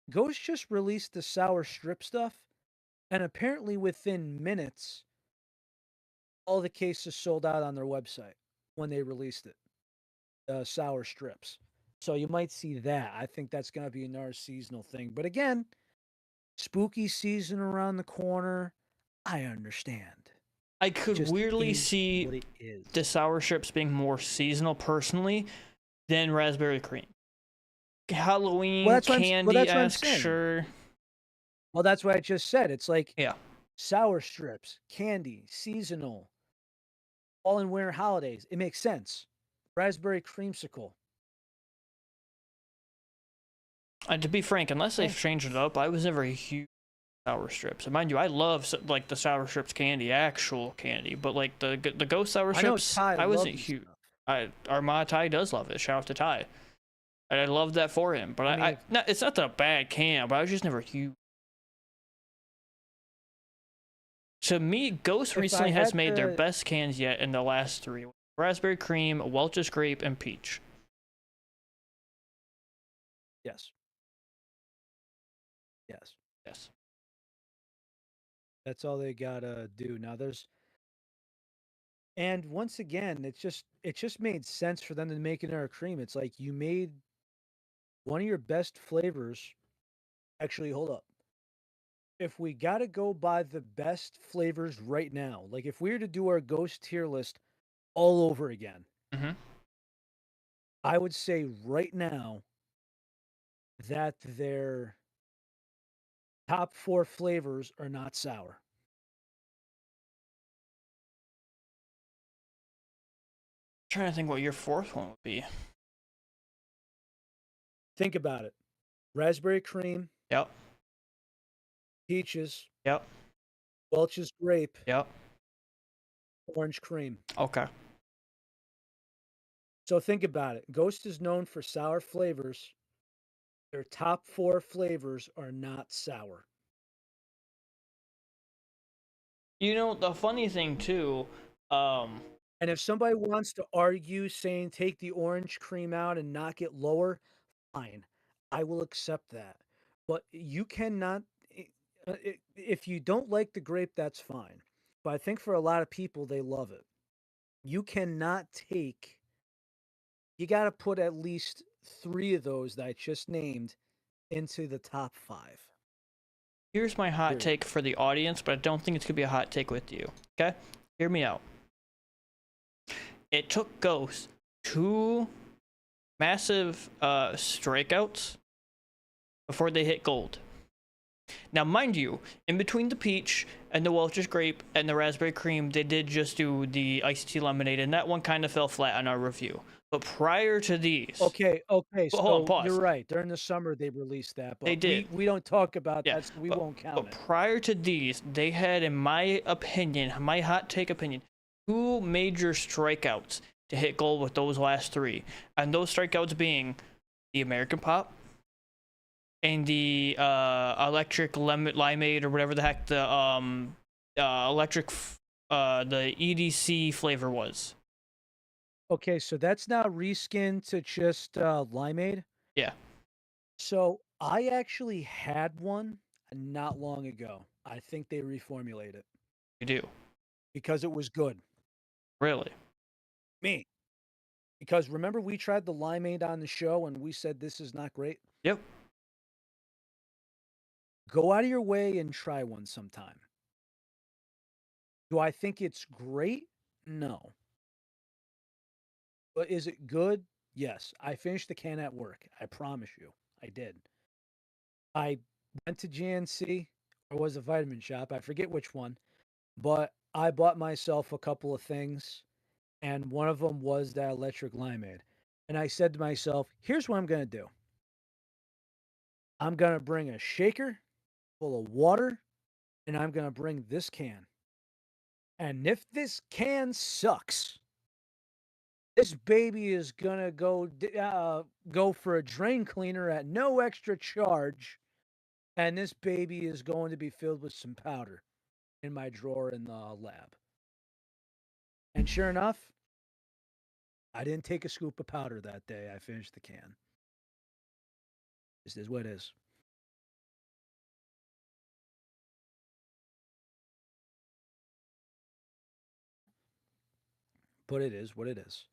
Ghost just released the sour strip stuff, and apparently within minutes, all the cases sold out on their website when they released it. Sour strips. So you might see that. I think that's going to be another seasonal thing. But again, spooky season around the corner. I understand. I could Just weirdly is see what it is. the sour strips being more seasonal personally than raspberry cream. Halloween Well, that's what I'm candy-esque, saying. sure. Well, that's what I just said. It's like Yeah. sour strips, candy, seasonal, all in winter holidays. It makes sense. Raspberry creamsicle. And to be frank, unless they've changed it up, I was never a huge sour strips. And mind you, I love like the sour strips candy, actual candy, but like the ghost sour strips, I wasn't huge. Armada Ty does love it. Shout out to Ty. And I love that for him. But I mean, it's not that a bad can, but I was just never huge. To me, Ghost recently has made their best cans yet in the last 3. Raspberry cream, Welch's grape, and peach. Yes. Yes. Yes. That's all they gotta do. Now and once again, it just made sense for them to make another cream. It's like you made one of your best flavors. Actually, hold up. If we gotta go by the best flavors right now, like if we were to do our ghost tier list all over again, I would say right now that their top 4 flavors are not sour. I'm trying to think what your 4th one would be. Think about it. Raspberry cream. Yep. Peaches. Yep. Welch's grape. Yep. Orange cream. Okay. So think about it. Ghost is known for sour flavors. Their top 4 flavors are not sour. You know, the funny thing too, and if somebody wants to argue saying take the orange cream out and knock it lower, fine. I will accept that. But you cannot if you don't like the grape, that's fine. But I think for a lot of people they love it. You cannot take you got to put at least 3 of those that I just named into the top 5. Here's my hot take for the audience, but I don't think it's going to be a hot take with you. Okay? Hear me out. It took Ghost 2 massive strikeouts before they hit gold. Now, mind you, in between the peach and the Welch's grape and the raspberry cream, they did just do the iced tea lemonade, and that one kind of fell flat on our review. But prior to these... Okay, so hold on, pause. You're right. During the summer, they released that. But they did. We don't talk about that, so we won't count it. But prior to these, they had, in my opinion, my hot take opinion, 2 major strikeouts to hit gold with those last 3. And those strikeouts being the American Pop and the electric limeade or whatever the heck the electric the EDC flavor was. Okay, so that's now reskinned to just limeade? Yeah. So I actually had one not long ago. I think they reformulated it. You do? Because it was good. Really? Me. Because remember we tried the limeade on the show and we said this is not great? Yep. Go out of your way and try one sometime. Do I think it's great? No. But is it good? Yes. I finished the can at work. I promise you. I did. I went to GNC or was a vitamin shop. I forget which one. But I bought myself a couple of things. And one of them was that electric limeade. And I said to myself, here's what I'm going to do. I'm going to bring a shaker full of water. And I'm going to bring this can. And if this can sucks, this baby is gonna go for a drain cleaner at no extra charge, and this baby is going to be filled with some powder in my drawer in the lab. And sure enough, I didn't take a scoop of powder that day. I finished the can. This is what it is. but it is what it is.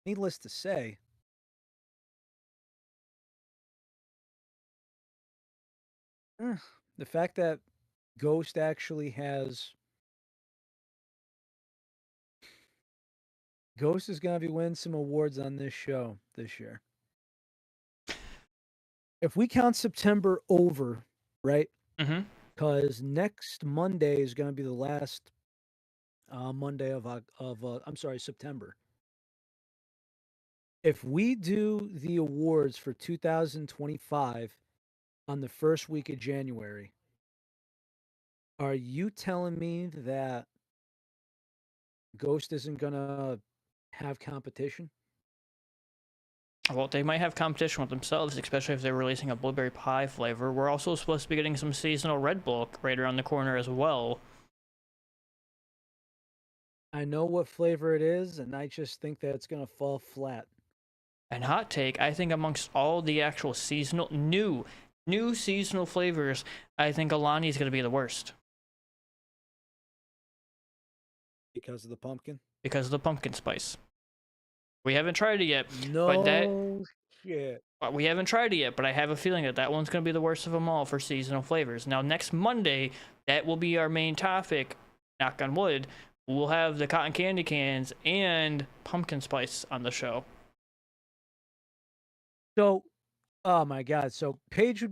Needless to say, the fact that Ghost actually has Ghost is going to be winning some awards on this show this year. If we count September over, right? Because next Monday is going to be the last Monday of September. If we do the awards for 2025 on the first week of January, are you telling me that Ghost isn't going to have competition? Well, they might have competition with themselves, especially if they're releasing a blueberry pie flavor. We're also supposed to be getting some seasonal Red Bull right around the corner as well. I know what flavor it is, and I just think that it's going to fall flat. And hot take, I think amongst all the actual seasonal, new seasonal flavors, I think Alani is going to be the worst. Because of the pumpkin? Because of the pumpkin spice. We haven't tried it yet. No shit. We haven't tried it yet, but I have a feeling that one's going to be the worst of them all for seasonal flavors. Now, next Monday, that will be our main topic, knock on wood. We'll have the cotton candy cans and pumpkin spice on the show. So, oh my God. So Paige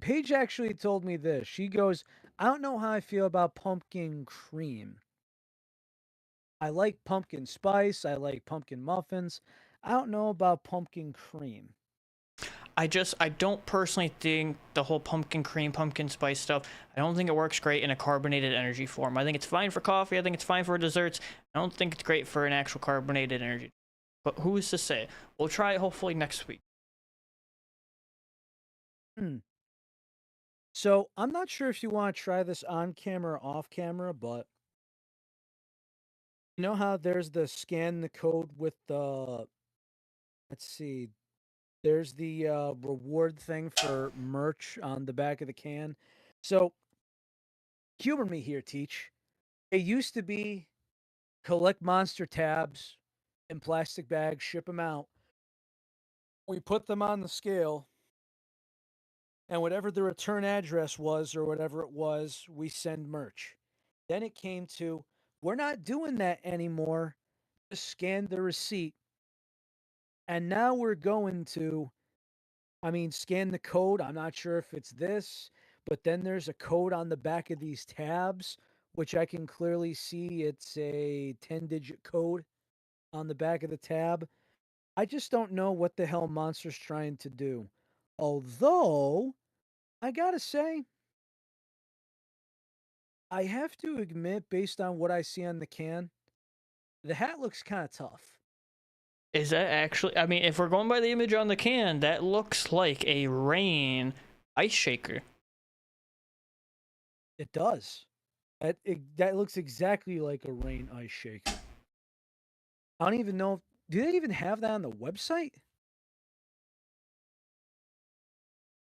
Paige actually told me this. She goes, I don't know how I feel about pumpkin cream. I like pumpkin spice. I like pumpkin muffins. I don't know about pumpkin cream. I don't personally think the whole pumpkin cream, pumpkin spice stuff, I don't think it works great in a carbonated energy form. I think it's fine for coffee. I think it's fine for desserts. I don't think it's great for an actual carbonated energy. But who's to say? We'll try it hopefully next week. So I'm not sure if you want to try this on camera or off camera, but you know how there's the scan the code with the, let's see, there's the reward thing for merch on the back of the can. So humor me here, Teach. It used to be collect monster tabs in plastic bags, ship them out. We put them on the scale, and whatever the return address was or whatever it was, we send merch. Then it came to, we're not doing that anymore. Just scan the receipt. And now we're going to, scan the code. I'm not sure if it's this, but then there's a code on the back of these tabs, which I can clearly see it's a 10-digit code on the back of the tab. I just don't know what the hell Monster's trying to do. Although, I gotta say, I have to admit, based on what I see on the can, the hat looks kind of tough. Is that actually, if we're going by the image on the can, that looks like a Reign ice shaker. It does. That looks exactly like a Reign ice shaker. I don't even know. Do they even have that on the website?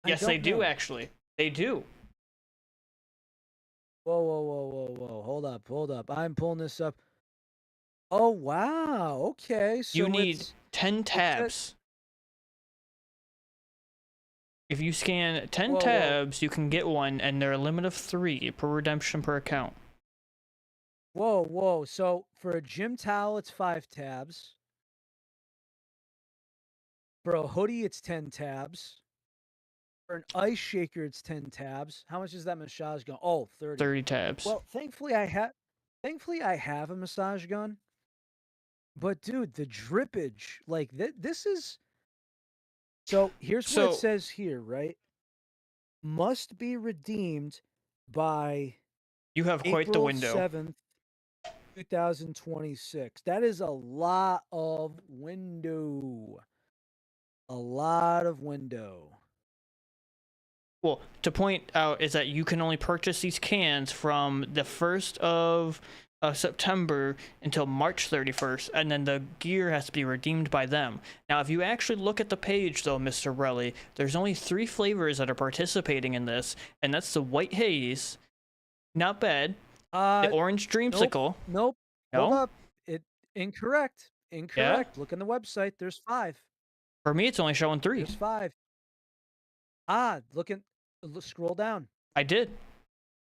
Yes, they do, actually. They do. Whoa. Hold up. I'm pulling this up. Oh, wow. Okay. So you need 10 tabs. If you scan 10 tabs, you can get one, and they're a limit of 3 per redemption per account. Whoa. So for a gym towel, it's 5 tabs. For a hoodie, it's 10 tabs. For an ice shaker, it's 10 tabs. How much is that massage gun? Oh, 30. 30 tabs. Well, thankfully I have a massage gun. But dude, the drippage, like this is. So here's what it says here, right? Must be redeemed by. You have quite the window. April 7th, 2026. That is a lot of window. A lot of window. Well, to point out is that you can only purchase these cans from the 1st of September until March 31st, and then the gear has to be redeemed by them. Now, if you actually look at the page, though, Mr. Relly, there's only 3 flavors that are participating in this, and that's the White Haze, not bad, The orange dreamsicle. Nope. Hold No? up. Incorrect. Yeah? Incorrect. Look on the website. There's 5. For me, it's only showing 3. There's 5. Scroll down. I did.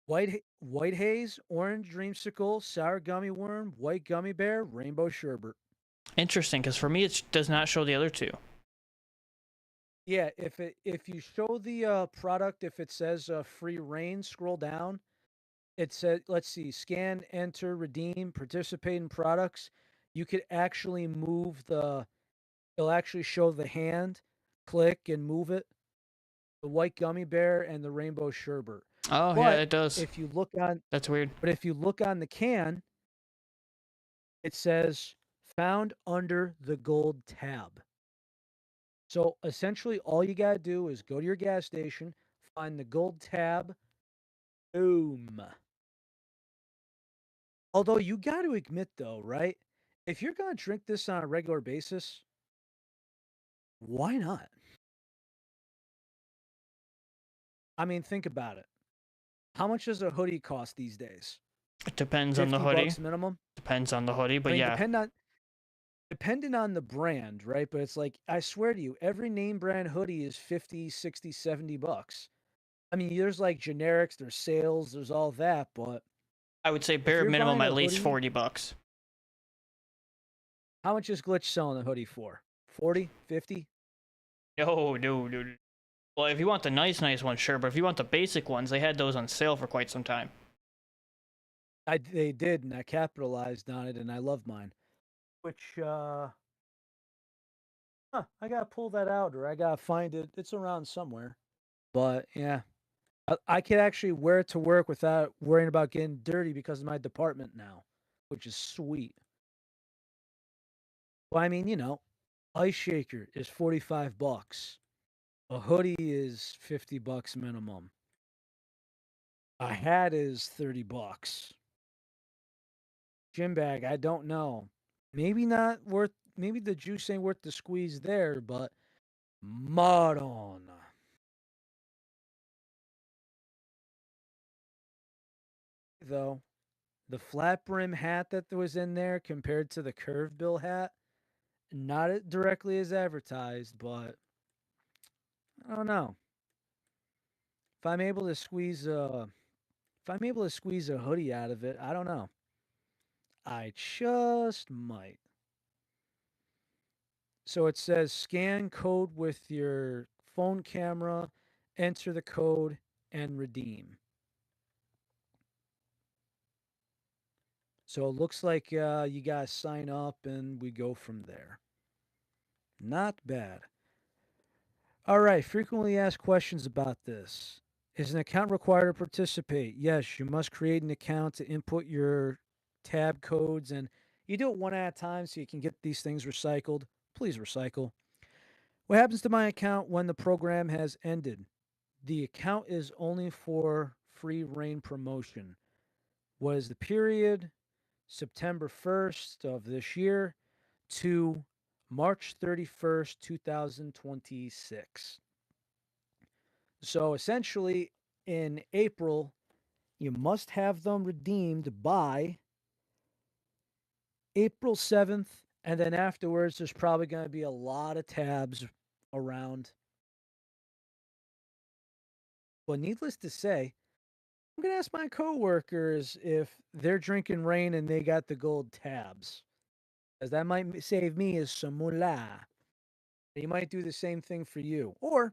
White haze, orange dreamsicle, sour gummy worm, white gummy bear, rainbow sherbet. Interesting, because for me, it does not show the other 2. Yeah, if you show the product, if it says free reign, scroll down. It said, let's see, scan, enter, redeem, participate in products. You could actually move it'll actually show the hand, click and move it. The white gummy bear and the rainbow sherbet. Oh, yeah, it does. If you look on, That's weird. But if you look on the can, it says found under the gold tab. So essentially, all you got to do is go to your gas station, find the gold tab, boom. Although you got to admit, though, right? If you're going to drink this on a regular basis, why not? I mean, think about it. How much does a hoodie cost these days? It depends on the hoodie. $50 minimum. Depends on the hoodie, but yeah. Depending on the brand, right? But it's like, I swear to you, every name brand hoodie is 50, 60, 70 bucks. I mean, there's like generics, there's sales, there's all that, but I would say bare minimum at least 40 bucks. How much is Glitch selling the hoodie for? 40, 50? No. Well, if you want the nice one, sure, but if you want the basic ones, they had those on sale for quite some time. They did, and I capitalized on it, and I love mine. Which, I gotta pull that out, or I gotta find it. It's around somewhere. But, yeah. I could actually wear it to work without worrying about getting dirty because of my department now, which is sweet. Well, I mean, Ice Shaker is 45 bucks. A hoodie is 50 bucks minimum. A hat is 30 bucks. Gym bag, I don't know. Maybe the juice ain't worth the squeeze there, but Madonna. Though, the flat brim hat that was in there compared to the curved bill hat, not directly as advertised, but I don't know. If I'm able to squeeze a hoodie out of it, I don't know. I just might. So it says scan code with your phone camera, enter the code, and redeem. So it looks like you guys sign up and we go from there. Not bad. All right, frequently asked questions about this. Is an account required to participate? Yes, you must create an account to input your tab codes, and you do it one at a time so you can get these things recycled. Please recycle. What happens to my account when the program has ended? The account is only for free reign promotion. What is the period? September 1st of this year to March 31st, 2026. So essentially, in April, you must have them redeemed by April 7th. And then afterwards, there's probably going to be a lot of tabs around. Well, needless to say, I'm going to ask my coworkers if they're drinking rain and they got the gold tabs. Because that might save me as some moolah. They might do the same thing for you. Or,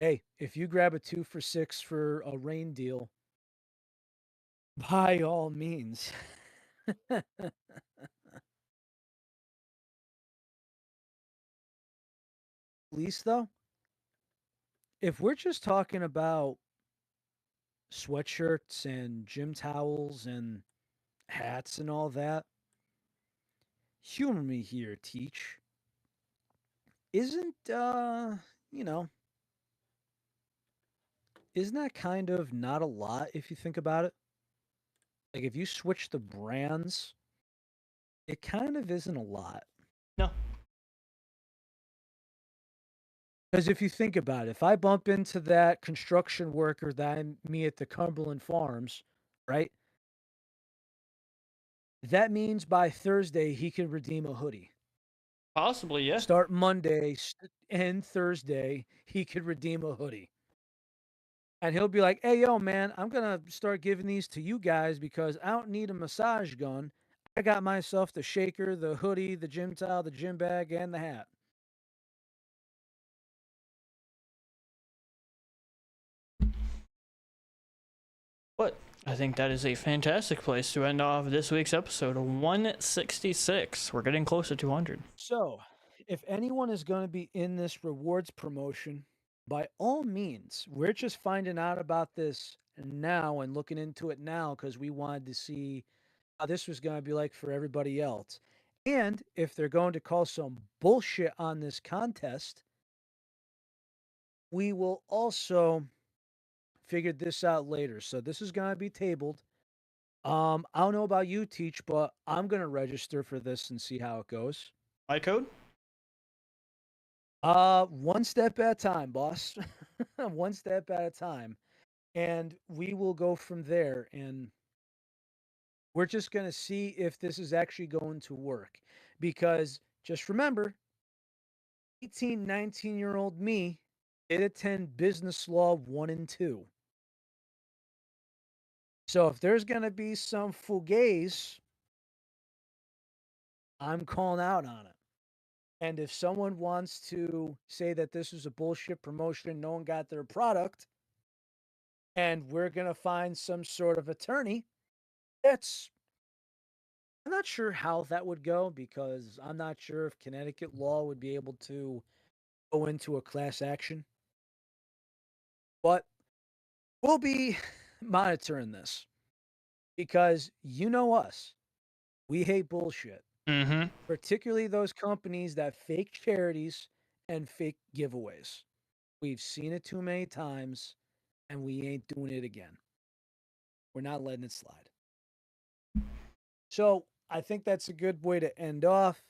hey, if you grab a 2 for $6 for a rain deal, by all means. Least though, if we're just talking about sweatshirts and gym towels and hats and all that, humor me here, Teach. Isn't isn't that kind of not a lot if you think about it? Like if you switch the brands, it kind of isn't a lot. No. Because if you think about it, if I bump into that construction worker that I meet at the Cumberland Farms, right? That means by Thursday he can redeem a hoodie. Possibly, yeah. Start Monday, end Thursday, he could redeem a hoodie. And he'll be like, hey, yo, man, I'm going to start giving these to you guys because I don't need a massage gun. I got myself the shaker, the hoodie, the gym towel, the gym bag, and the hat. But I think that is a fantastic place to end off this week's episode 166. We're getting close to 200. So, if anyone is going to be in this rewards promotion, by all means, we're just finding out about this now and looking into it now because we wanted to see how this was going to be like for everybody else. And if they're going to call some bullshit on this contest, we will also figure this out later. So this is going to be tabled. I don't know about you, Teach, but I'm going to register for this and see how it goes. My code? One step at a time, boss. One step at a time. And we will go from there. And we're just going to see if this is actually going to work. Because just remember, 18, 19-year-old me did attend business law 1 and 2. So if there's going to be some fugazi, I'm calling out on it. And if someone wants to say that this is a bullshit promotion, no one got their product, and we're going to find some sort of attorney, I'm not sure how that would go because I'm not sure if Connecticut law would be able to go into a class action. But we'll be monitoring this because you know us. We hate bullshit. Mm-hmm. Particularly those companies that fake charities and fake giveaways. We've seen it too many times and we ain't doing it again. We're not letting it slide. So I think that's a good way to end off.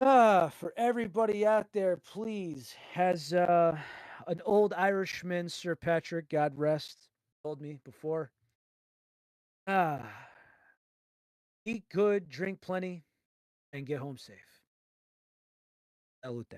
For everybody out there, please, has an old Irishman, Sir Patrick, God rest, told me before. Eat good, drink plenty, and get home safe. Salute.